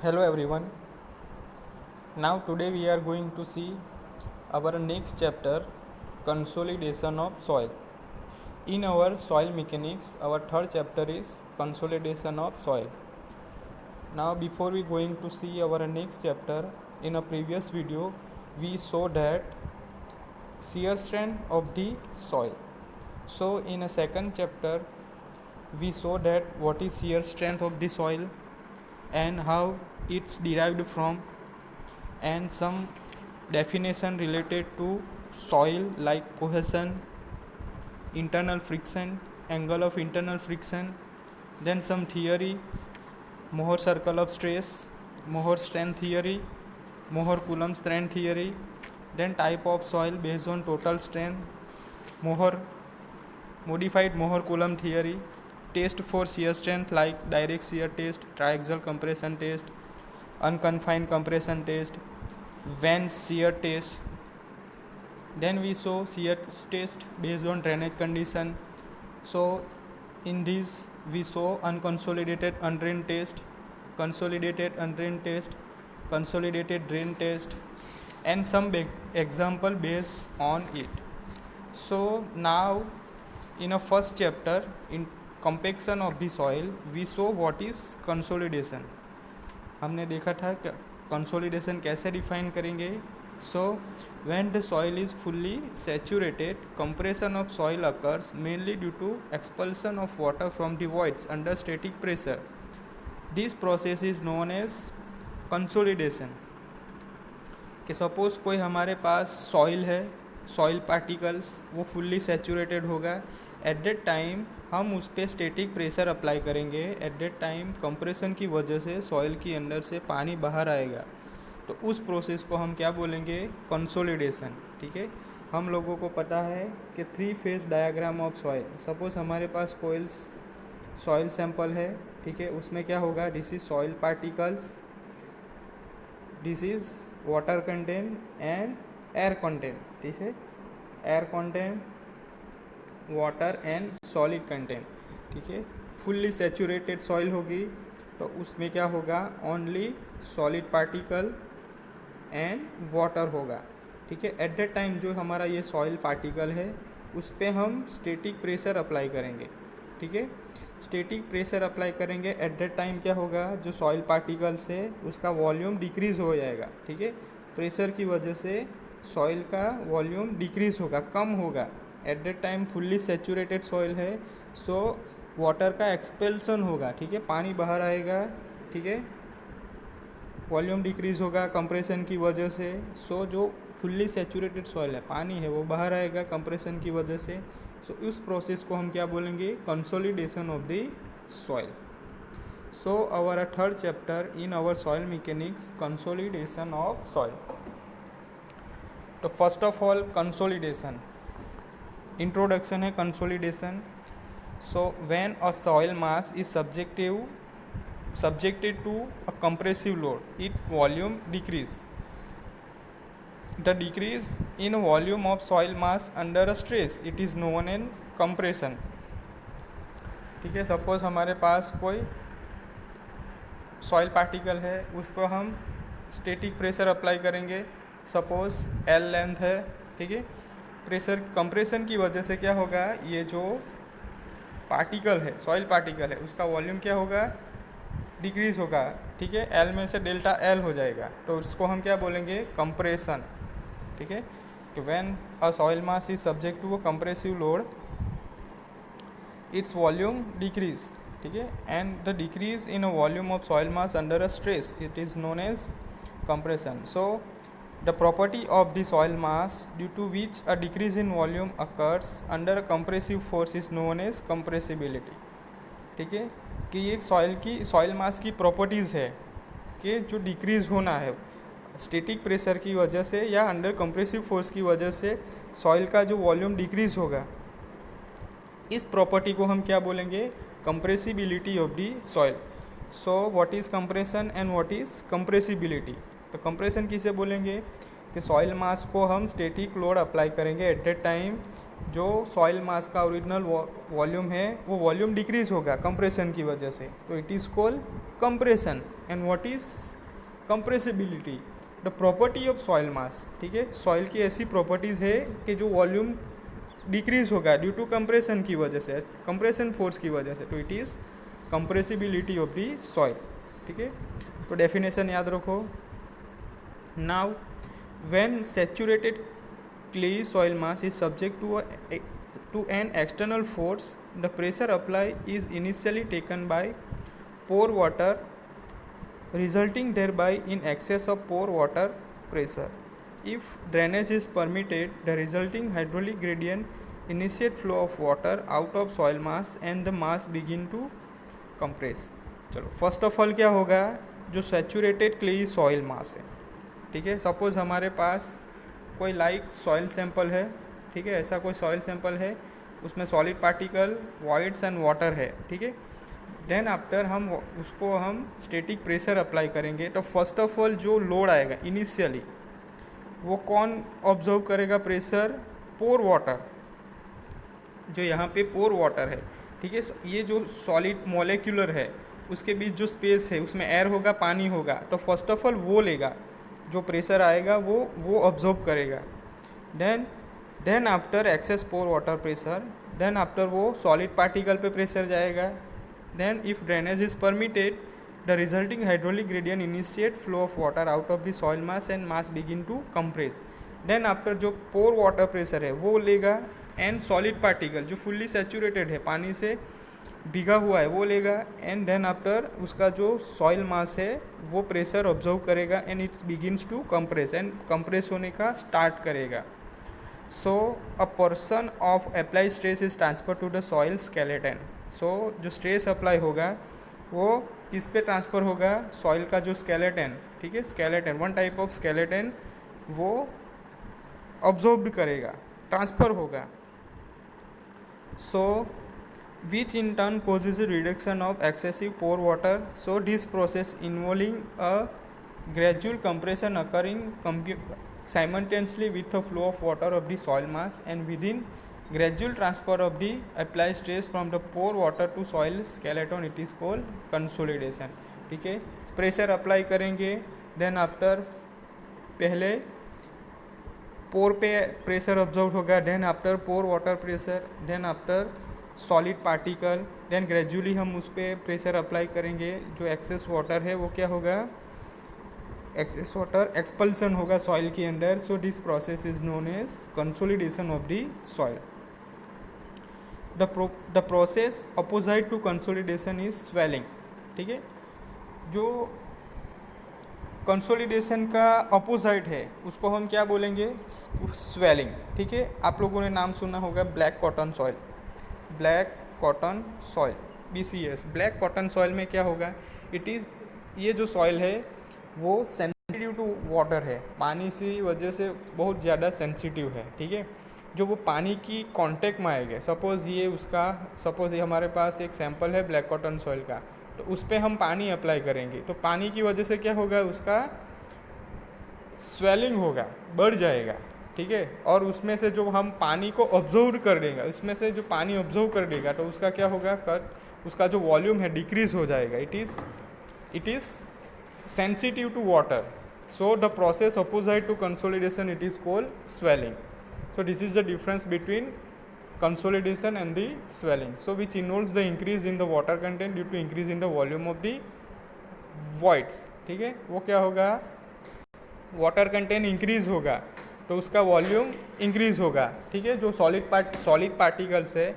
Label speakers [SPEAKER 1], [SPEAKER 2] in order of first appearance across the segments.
[SPEAKER 1] Hello everyone. Now today we are going to see our next chapter, consolidation of soil. In our soil mechanics, our third chapter is consolidation of soil. Now before we going to see our next chapter, in a previous video we saw that shear strength of the soil. So in a second chapter we saw that what is shear strength of the soil and how it's derived from, and some definition related to soil like cohesion, internal friction, angle of internal friction, then some theory, Mohr circle of stress, Mohr strength theory, Mohr Coulomb strength theory, then type of soil based on total strength, Mohr modified Mohr Coulomb theory, test for shear strength like direct shear test, triaxial compression test, unconfined compression test, Vance shear test. Then we saw shear test based on drainage condition. So in this we saw unconsolidated undrained test, consolidated undrained test, consolidated drain test, and some example based on it. So now in a first chapter, in compaction of the soil, we saw what is consolidation. हमने देखा था consolidation कैसे define करेंगे. So when the soil is fully saturated, compression of soil occurs mainly due to expulsion of water from the voids under static pressure. This process is known as consolidation. कि suppose कोई हमारे पास soil है, soil particles वो fully saturated होगा. At that time हम उस पर स्टैटिक प्रेशर अप्लाई करेंगे. एट दैट टाइम कंप्रेशन की वजह से सॉइल के अंदर से पानी बाहर आएगा. तो उस प्रोसेस को हम क्या बोलेंगे? कंसोलिडेशन. ठीक है, हम लोगों को पता है कि 3 phase diagram of soil. Suppose हमारे पास कोई सॉइल सैंपल है, ठीक है, उसमें क्या होगा? This is soil particles, this is water content and air content. ठीक है, air content, water and solid content. ठीक है, फुल्ली सैचुरेटेड सॉइल होगी तो उसमें क्या होगा? Only solid particle and water होगा. ठीक है, एट दैट टाइम जो हमारा ये सॉइल पार्टिकल है उस पर हम स्टैटिक प्रेशर अप्लाई करेंगे. ठीक है, स्टैटिक प्रेशर अप्लाई करेंगे. एट दैट टाइम क्या होगा? जो सॉइल पार्टिकल्स है उसका वॉल्यूम डिक्रीज़ हो जाएगा. ठीक है, प्रेशर की वजह से सॉइल का वॉल्यूम डिक्रीज़ होगा, कम होगा. At that time fully saturated soil है, सो वाटर का एक्सपेल्सन होगा. ठीक है, पानी बाहर आएगा. ठीक है, वॉल्यूम डिक्रीज़ होगा कंप्रेशन की वजह से. सो जो फुल्ली सैचुरेटेड सॉइल है, पानी है, वो बाहर आएगा कंप्रेशन की वजह से. सो इस प्रोसेस को हम क्या बोलेंगे? Consolidation of the soil. So our third chapter in our soil mechanics, consolidation of soil. तो first of all consolidation, introduction है consolidation. So when a soil mass is subjected to a compressive load, its volume decrease. The decrease in volume of soil mass under a stress, it is known as compression. ठीक है, suppose हमारे पास कोई soil particle है, उसको हम static pressure apply करेंगे. Suppose L length है. ठीक है, प्रेशर कंप्रेशन की वजह से क्या होगा? ये जो पार्टिकल है, सॉइल पार्टिकल है, उसका वॉल्यूम क्या होगा? डिक्रीज़ होगा. ठीक है, L में से डेल्टा L हो जाएगा. तो उसको हम क्या बोलेंगे? कंप्रेशन. ठीक है, कि when a soil mass is subject to a compressive load, its volume decrease. ठीक है, and the decrease in a volume of soil mass under a stress, it is known as compression. So the property of the soil mass due to which a decrease in volume occurs under a compressive force is known as compressibility. ठीक है, कि ये soil मास की properties है कि जो decrease होना है स्टैटिक प्रेशर की वजह से या अंडर कंप्रेसिव फोर्स की वजह से सॉइल का जो वॉल्यूम डिक्रीज़ होगा, इस प्रॉपर्टी को हम क्या बोलेंगे? Compressibility of the soil. So what is compression and what is compressibility? तो कंप्रेशन किसे बोलेंगे? कि सॉइल मास को हम स्टैटिक लोड अप्लाई करेंगे. एट दैट टाइम जो सॉइल मास का ओरिजिनल वॉल्यूम है वो वॉल्यूम डिक्रीज़ होगा कंप्रेशन की वजह से, तो it is called compression. And what is compressibility, the property of soil मास। ठीक है, सॉइल की ऐसी प्रॉपर्टीज़ है कि जो वॉल्यूम डिक्रीज होगा ड्यू टू कंप्रेशन की वजह से, कंप्रेशन फोर्स की वजह से, तो it is compressibility of the soil. ठीक है, तो डेफिनेशन याद रखो। Now when saturated clayey soil mass is subject to an external force, the pressure applied is initially taken by pore water, resulting thereby in excess of pore water pressure. If drainage is permitted, the resulting hydraulic gradient initiate flow of water out of soil mass and the mass begin to compress. चलो first of all क्या होगा, जो saturated clayey soil mass है, ठीक है, suppose हमारे पास कोई लाइक सॉइल सैंपल है, ठीक है, ऐसा कोई सॉइल सैंपल है, उसमें solid particle, voids and water है, ठीक है। देन आफ्टर हम उसको हम स्टैटिक प्रेशर अप्लाई करेंगे, तो फर्स्ट ऑफ ऑल जो लोड आएगा इनिशियली वो कौन ऑब्जर्व करेगा प्रेशर, पोर वाटर, जो यहाँ पे पोर वाटर है, ठीक है। ये जो सॉलिड मॉलिक्यूलर है उसके बीच जो स्पेस है उसमें एयर होगा, पानी होगा, तो फर्स्ट ऑफ ऑल वो लेगा, जो प्रेशर आएगा वो ऑब्जर्व करेगा। Then after excess pore water pressure, then after वो सॉलिड पार्टिकल पे प्रेशर जाएगा। Then if drainage is permitted, the resulting hydraulic gradient initiate flow of water out of the soil mass and mass begin to compress. Then after जो pore water pressure है वो लेगा, and solid particle जो fully saturated है, पानी से भीगा हुआ है, वो लेगा, एंड देन आफ्टर उसका जो सॉइल मास है वो प्रेशर ऑब्जर्व करेगा and its begins to compress, and compress होने का स्टार्ट करेगा। So a person of apply stress is transfer to the soil skeleton. सो जो स्ट्रेस अप्लाई होगा वो किस पे ट्रांसफ़र होगा, सॉइल का जो स्केलेटन, ठीक है, skeleton, one type of skeleton, वो ऑब्जर्व करेगा, ट्रांसफ़र होगा। सो which in turn causes a reduction of excessive pore water. So this process involving a gradual compression occurring simultaneously with the flow of water of the soil mass and within gradual transfer of the applied stress from the pore water to soil skeleton, it is called consolidation। ठीक है, pressure apply करेंगे, then after पहले pore पे pressure observe होगा, then after pore water pressure, then after solid particle, then gradually हम उस पर pressure apply करेंगे। जो एक्सेस वाटर है वो क्या होगा, एक्सेस वाटर एक्सपल्सन होगा सॉइल के अंदर। So this process is known as consolidation of the soil. The process opposite to consolidation is swelling. ठीक है, जो कंसोलिडेशन का अपोजिट है उसको हम क्या बोलेंगे, स्वेलिंग। ठीक है, आप लोगों ने नाम सुना होगा black cotton soil, black cotton soil, BCS। Black cotton soil में क्या होगा, इट इज़, ये जो सॉइल है वो सेंसिटिव टू वाटर है, पानी की वजह से बहुत ज़्यादा सेंसिटिव है। ठीक है, जो वो पानी की कांटेक्ट में आएगा, सपोज़ ये हमारे पास एक सैंपल है ब्लैक कॉटन सॉइल का, तो उस पर हम पानी अप्लाई करेंगे, तो पानी की वजह से क्या होगा, उसका स्वेलिंग होगा, बढ़ जाएगा। ठीक है, और उसमें से जो हम पानी को ऑब्जर्व कर देगा, उसमें से जो पानी ऑब्जर्व कर देगा तो उसका क्या होगा, उसका जो वॉल्यूम है डिक्रीज हो जाएगा। It is sensitive to water. So the process opposite to consolidation, it is called swelling. So this is the difference between consolidation and the swelling, so which involves the increase in the water content due to increase in the volume of the voids। ठीक है, वो क्या होगा, water content increase होगा तो उसका volume increase होगा। ठीक है, जो सॉलिड पार्टिकल्स है,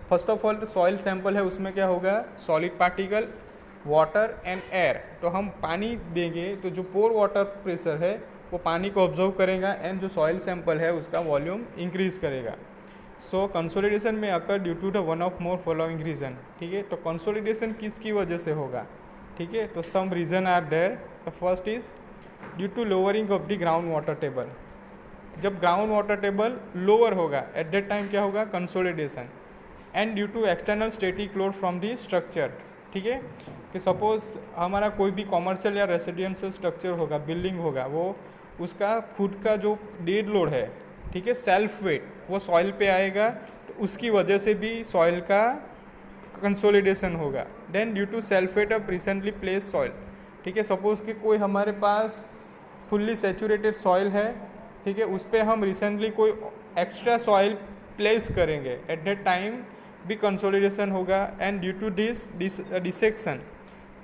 [SPEAKER 1] first of all soil sample है, उसमें क्या होगा, solid particle, water and air. तो हम पानी देंगे तो जो पोर वाटर प्रेशर है वो पानी को ऑब्जर्व करेगा, एंड जो सॉइल सैंपल है उसका वॉल्यूम इंक्रीज करेगा। सो कंसोलिडेशन में occur due to the one of more following reason. ठीक है, तो कंसोलिडेशन किसकी वजह से होगा, ठीक है, तो some reason are there. The first is due to lowering of the ground water table. जब ग्राउंड वाटर टेबल लोअर होगा एट दैट टाइम क्या होगा, consolidation. And due to external static load from the structure. ठीक है, कि suppose हमारा कोई भी कॉमर्शियल या रेसिडेंशियल स्ट्रक्चर होगा, बिल्डिंग होगा, वो उसका खुद का जो डेड लोड है, ठीक है, सेल्फ वेट, वो सॉइल पे आएगा, तो उसकी वजह से भी सॉइल का कंसोलिडेशन होगा। Then due to self weight of recently place soil, ठीक है। सपोज़ कि कोई हमारे पास फुल्ली सेचूरेटेड सॉइल है, ठीक है, उस पर हम रिसेंटली कोई एक्स्ट्रा सॉइल प्लेस करेंगे, एट दैट टाइम भी कंसोलिडेशन होगा। एंड ड्यू टू डिसेक्शन,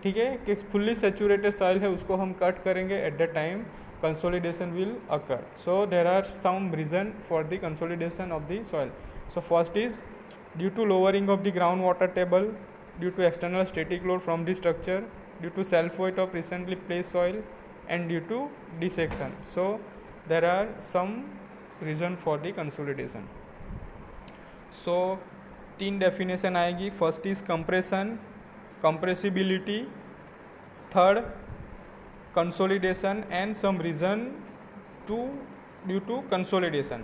[SPEAKER 1] ठीक है, कि फुल्ली सेचूरेटेड सॉइल है उसको हम कट करेंगे, at that time consolidation will occur. So there are some reason for the consolidation of the soil. So first is due to lowering of the groundwater table, due to external static load from the structure, due to self weight of recently placed soil, and due to dissection. So there are some reason for the consolidation. So तीन definition आएगी. First is compression, compressibility, third consolidation and some reason due to consolidation.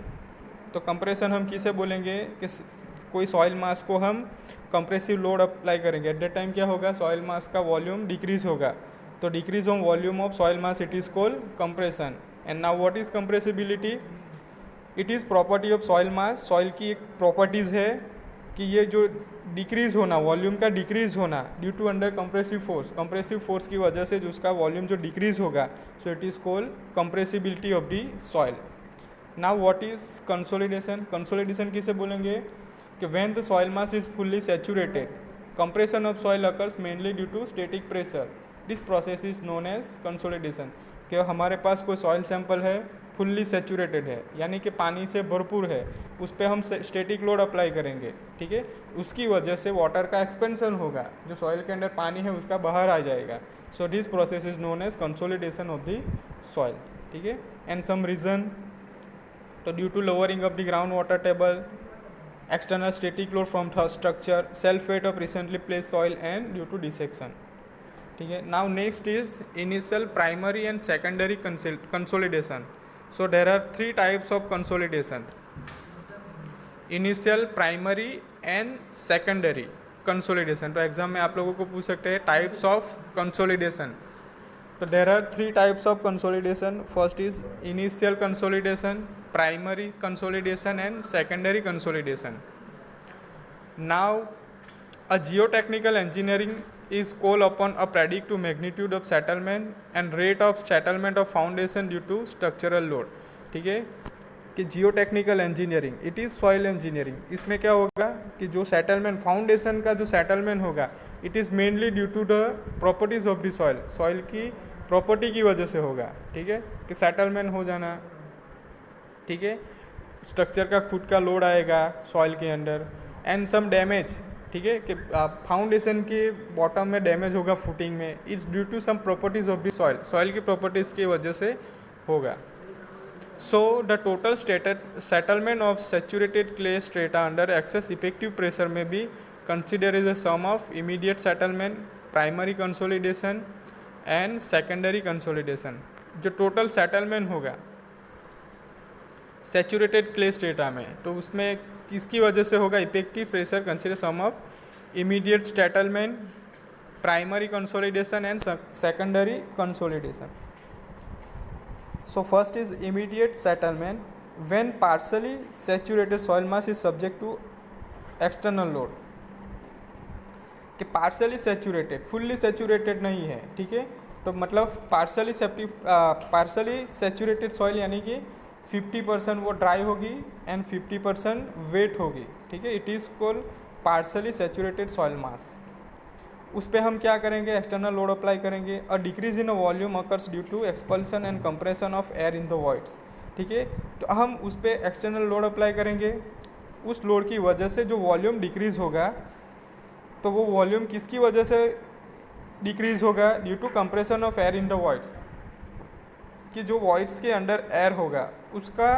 [SPEAKER 1] तो compression हम किसे बोलेंगे कि कोई soil mass को हम कंप्रेसिव लोड अप्लाई करेंगे, एट दैट टाइम क्या होगा, सॉइल मास का वॉल्यूम डिक्रीज होगा. तो decrease on volume of soil mass, it is called compression. And now what is compressibility? It is property of soil mass. Soil की एक properties है कि ये जो डिक्रीज़ होना, वॉल्यूम का डिक्रीज़ होना due to under compressive force की वजह से जो उसका वॉल्यूम जो डिक्रीज़ होगा, so it is called compressibility of the soil. Now what is consolidation? Consolidation किसे बोलेंगे कि when the soil mass is fully saturated, compression of soil occurs mainly due to static pressure. This process is known as consolidation. कि हमारे पास कोई soil sample है, fully saturated है, यानी कि पानी से भरपूर है, उस पर हम स्टैटिक लोड अप्लाई करेंगे, ठीक है, उसकी वजह से वाटर का एक्सपेंशन होगा, जो सॉइल के अंदर पानी है उसका बाहर आ जाएगा. So this process is known as consolidation of the soil, ठीक है. एंड सम रीज़न, तो due to lowering of the ground water table, external static load from structure, self weight of recently placed soil and due to dissection, ठीक है. Now next is initial, primary and secondary consolidation. So there are three types of consolidation: initial, primary and secondary consolidation. तो exam में आप लोगों को पूछ सकते हैं types of consolidation. तो there are three types of consolidation. First is initial consolidation, primary consolidation and secondary consolidation. Now a geotechnical engineering is called upon a predict to magnitude of settlement and rate of settlement of foundation due to structural load. ठीक है, कि जियो technical engineering, it is soil engineering. इसमें क्या होगा कि जो settlement, foundation का जो सेटलमेंट होगा, it is mainly due to the properties of the soil. Soil की प्रॉपर्टी की वजह से होगा, ठीक है, कि सेटलमेंट हो जाना, ठीक है, स्ट्रक्चर का खुद का लोड आएगा सॉइल के अंदर, एंड सम डैमेज, ठीक है, कि फाउंडेशन के बॉटम में डैमेज होगा, फुटिंग में, it's due to some properties of the soil. Soil की प्रॉपर्टीज़ की वजह से होगा. So the total settlement of saturated clay strata under excess effective pressure में भी consider is a sum of immediate settlement, primary consolidation and secondary consolidation. जो total settlement होगा saturated clay strata में, तो उसमें किसकी वजह से होगा, effective pressure consider sum of immediate settlement, primary consolidation and secondary consolidation. So first is immediate settlement, when partially saturated soil mass is subject to external load. कि partially saturated, fully saturated नहीं है, ठीक है, तो मतलब partially saturated soil यानी कि 50% वो ड्राई होगी एंड 50% वेट होगी, ठीक है, it is called partially saturated soil mass. उस पर हम क्या करेंगे, एक्सटर्नल लोड अप्लाई करेंगे. A decrease in volume occurs due to expulsion and compression of air in the voids, ठीक है, तो हम उस पर एक्सटर्नल लोड अप्लाई करेंगे. उस लोड की वजह से जो वॉल्यूम डिक्रीज होगा, तो वो वॉल्यूम किसकी वजह से डिक्रीज होगा, due to compression of air in the voids, कि जो वॉइड्स के अंडर एयर होगा उसका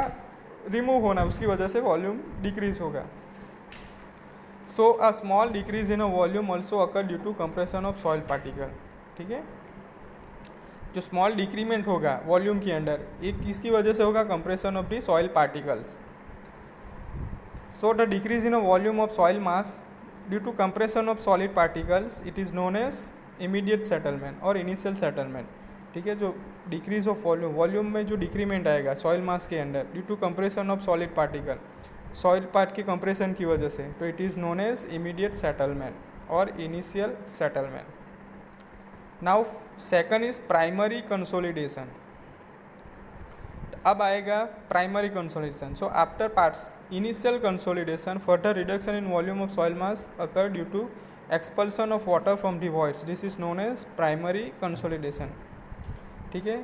[SPEAKER 1] रिमूव होना, उसकी वजह से वॉल्यूम डिक्रीज होगा. So a small decrease in a volume also occur due to compression of soil particle, ठीक है, जो स्मॉल डिक्रीमेंट होगा वॉल्यूम के अंडर, ये किसकी वजह से होगा, compression of the soil particles. So the decrease in a volume of soil mass due to compression of solid particles, it is known as immediate settlement और इनिशियल सेटलमेंट, ठीक है. जो डिक्रीज ऑफ वॉल्यूम में जो decrement आएगा soil mass के अंदर due to compression of solid particle, soil part के कंप्रेशन की वजह से, तो it is known as immediate settlement और initial settlement. Now second is primary consolidation. अब आएगा primary consolidation. So after parts initial consolidation further reduction in volume of soil mass occur due to expulsion of water from the voids. This is known as primary consolidation. ठीक है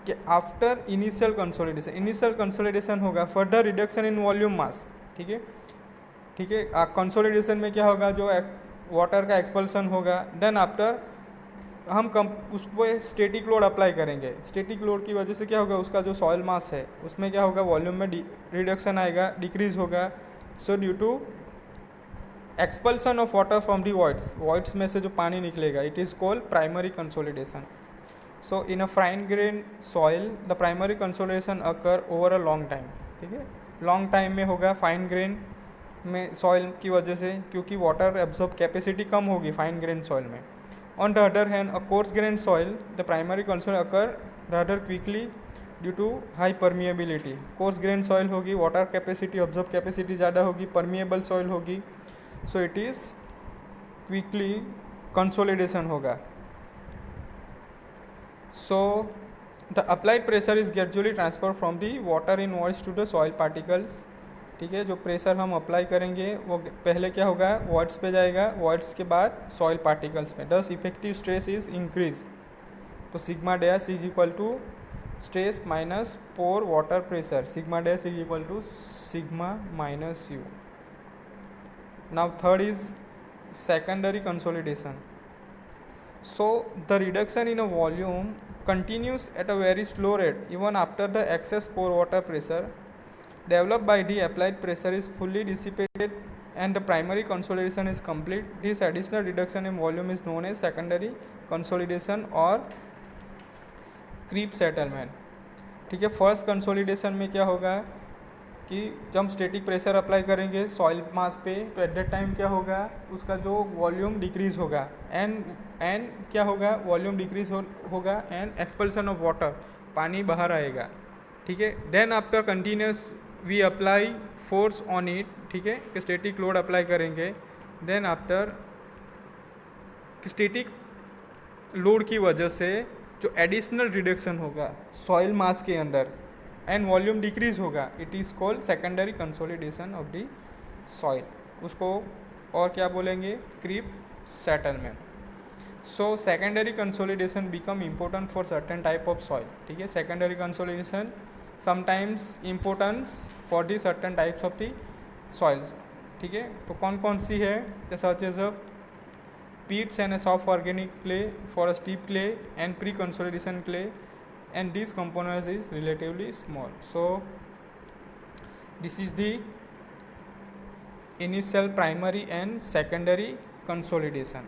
[SPEAKER 1] कि after initial consolidation होगा further reduction in volume mass. ठीक है ठीक है. Consolidation में क्या होगा, जो वाटर का एक्सपल्सन होगा. देन आफ्टर हम उस पर स्टैटिक लोड अप्लाई करेंगे. स्टैटिक लोड की वजह से क्या होगा, उसका जो सॉइल मास है उसमें क्या होगा, वॉल्यूम में रिडक्शन आएगा, डिक्रीज होगा. So due to expulsion of water from the voids में से जो पानी निकलेगा, it is called primary consolidation. So in a fine grain soil the primary consolidation occur over a long time. ठीक है, लॉन्ग टाइम में होगा फाइन ग्रेन में सॉइल की वजह से, क्योंकि वाटर एब्जॉर्ब कैपेसिटी कम होगी फाइन ग्रेन सॉइल में. On the other hand, a coarse grained soil, the primary consolidation occur rather quickly due to high permeability. coarse grained soil होगी, water capacity absorb capacity ज़्यादा होगी, permeable soil होगी, so it is quickly consolidation होगा. So the applied pressure is gradually transferred from the water in voids to the soil particles. ठीक है, जो pressure हम apply करेंगे वो पहले क्या होगा, वॉइड्स पे जाएगा, वॉइड्स के बाद सॉइल पार्टिकल्स में. Thus effective stress is increase. तो sigma dash is equal to stress minus pore water pressure. Sigma dash is equal to sigma minus u. Now third is secondary consolidation. So the reduction in a volume continues at a very slow rate even after the excess pore water pressure developed by the applied pressure is fully dissipated and the primary consolidation is complete. This additional reduction in volume is known as secondary consolidation or creep settlement. ठीक है, first consolidation में क्या होगा कि जब हम static pressure apply करेंगे soil मास पे, तो एट दैट टाइम क्या होगा, उसका जो वॉल्यूम डिक्रीज होगा एंड क्या होगा, वॉल्यूम डिक्रीज होगा एंड एक्सपल्सन ऑफ वाटर, पानी बाहर आएगा. ठीक है, then after continuous we apply force on it. ठीक है, कि स्टैटिक लोड अप्लाई करेंगे. देन आफ्टर स्टैटिक लोड की वजह से जो एडिशनल रिडक्शन होगा सॉइल मास के अंदर एंड वॉल्यूम डिक्रीज होगा, it is called secondary consolidation of the soil. उसको और क्या बोलेंगे, creep settlement. So secondary consolidation become important for certain type of soil. ठीक है, secondary consolidation sometimes importance for the certain types of the soils. ठीक है, तो कौन कौन सी है, such as a peats and a soft organic clay for a steep clay and pre-consolidation clay, and this component is relatively small. So this is the initial primary and secondary consolidation.